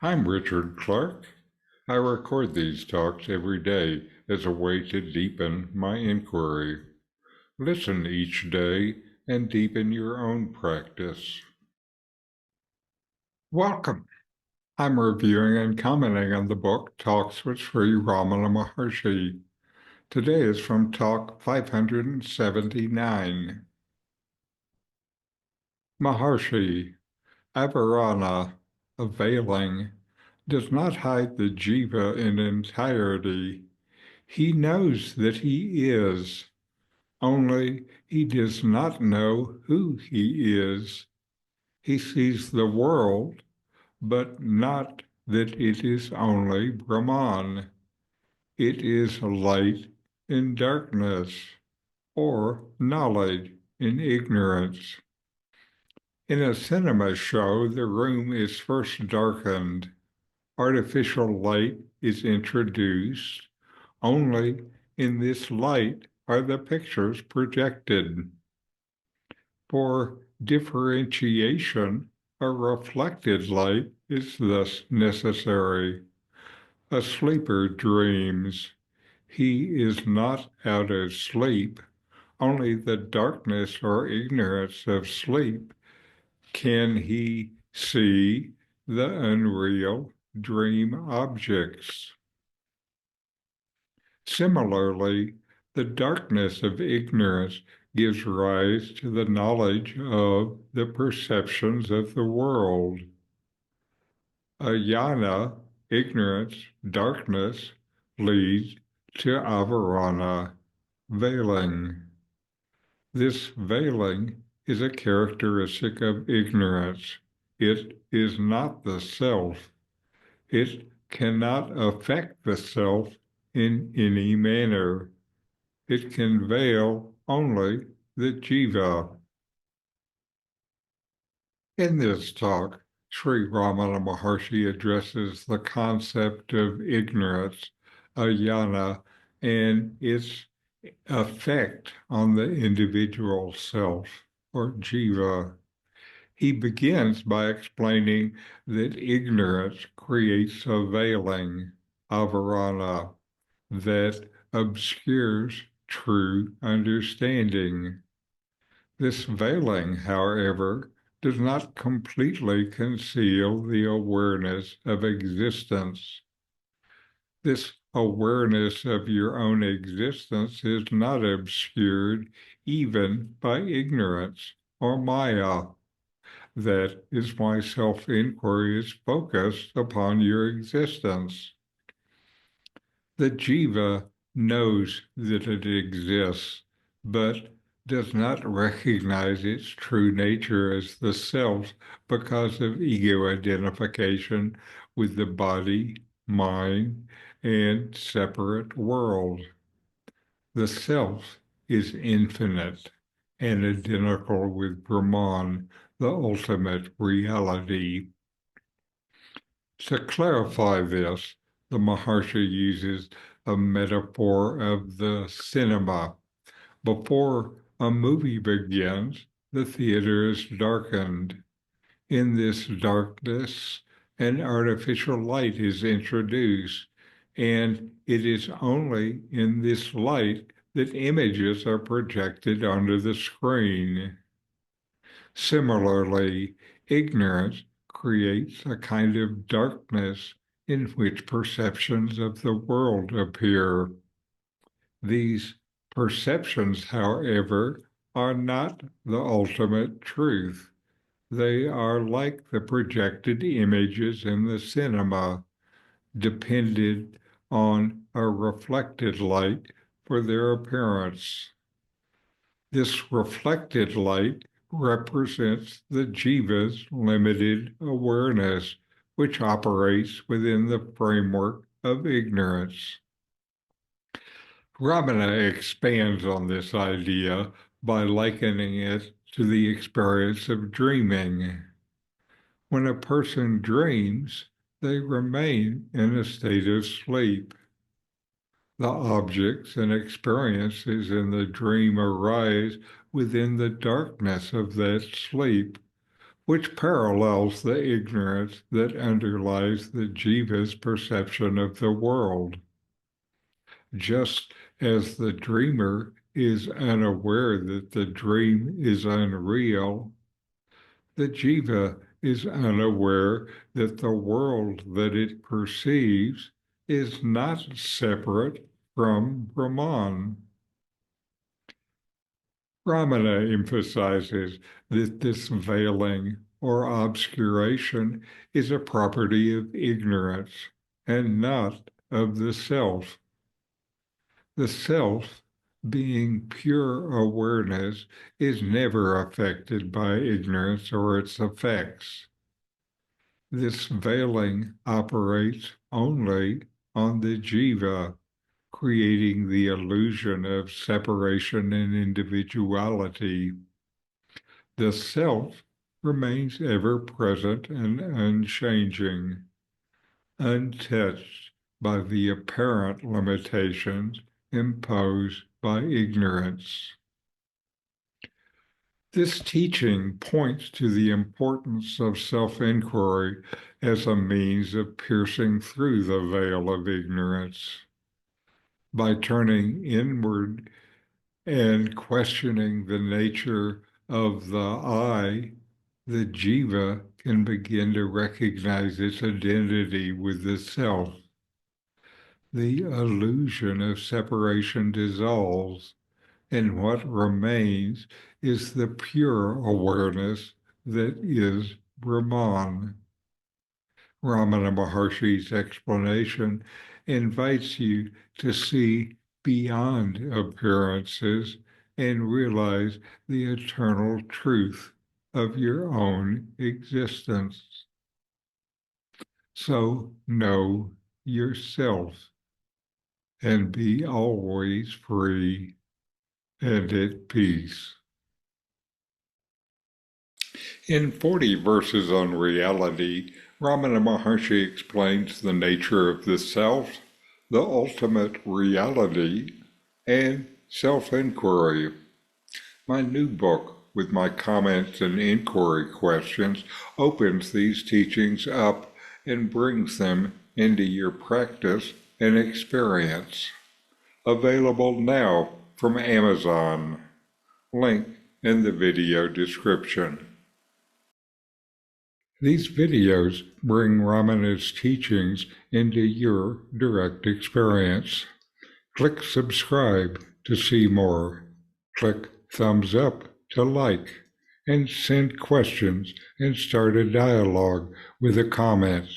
I'm Richard Clarke. I record these talks every day as a way to deepen my inquiry. Listen each day and deepen your own practice. Welcome. I'm reviewing and commenting on the book Talks with Sri RamanaMaharshi. Today is from Talk 579. Maharshi, Avarana, availing, does not hide the jiva in entirety. He knows that he is, only he does not know who he is. He sees the world, but not that it is only Brahman. It is light in darkness, or knowledge in ignorance. In a cinema show, the room is first darkened. Artificial light is introduced. Only in this light are the pictures projected. For differentiation, a reflected light is thus necessary. A sleeper dreams. He is not out of sleep. Only the darkness or ignorance of sleep can he see the unreal dream objects. Similarly, the darkness of ignorance gives rise to the knowledge of the perceptions of the world. Ajnana, ignorance, darkness, leads to Avarana, veiling. This veiling is a characteristic of ignorance. It is not the self. It cannot affect the self in any manner. It can veil only the jiva. In this talk, Sri RamanaMaharshi addresses the concept of ignorance, ajnana, and its effect on the individual self, or jiva. He begins by explaining that ignorance creates a veiling, Avarana, that obscures true understanding. This veiling, however, does not completely conceal the awareness of existence. This awareness of your own existence is not obscured even by ignorance or maya. That is why self-inquiry is focused upon your existence. The jiva knows that it exists, but does not recognize its true nature as the self because of ego identification with the body, mind, and separate world. The self is infinite and identical with Brahman, the ultimate reality. To clarify this, the Maharshi uses a metaphor of the cinema. Before a movie begins, the theater is darkened. In this darkness, an artificial light is introduced, and it is only in this light that images are projected onto the screen. Similarly, ignorance creates a kind of darkness in which perceptions of the world appear. These perceptions, however, are not the ultimate truth. They are like the projected images in the cinema, dependent on a reflected light for their appearance. This reflected light represents the jiva's limited awareness, which operates within the framework of ignorance. Ramana expands on this idea by likening it to the experience of dreaming. When a person dreams, they remain in a state of sleep. The objects and experiences in the dream arise within the darkness of that sleep, which parallels the ignorance that underlies the jiva's perception of the world. Just as the dreamer is unaware that the dream is unreal, the jiva is unaware that the world that it perceives is not separate from Brahman. Ramana emphasizes that this veiling or obscuration is a property of ignorance and not of the self. The self, being pure awareness, is never affected by ignorance or its effects. This veiling operates only on the jiva, creating the illusion of separation and individuality. The self remains ever present and unchanging, untouched by the apparent limitations imposed by ignorance. This teaching points to the importance of self-inquiry as a means of piercing through the veil of ignorance. By turning inward and questioning the nature of the I, the jiva can begin to recognize its identity with the self. The illusion of separation dissolves, and what remains is the pure awareness that is Brahman. RamanaMaharshi's explanation invites you to see beyond appearances and realize the eternal truth of your own existence. So know yourself and be always free and at peace. In 40 verses on reality, Ramana Maharshi explains the nature of the self, the ultimate reality, and self-inquiry. My new book, with my comments and inquiry questions, opens these teachings up and brings them into your practice and experience. Available now from Amazon. Link in the video description. These videos bring Ramana's teachings into your direct experience. Click subscribe to see more. Click thumbs up to like, and send questions and start a dialogue with a comment.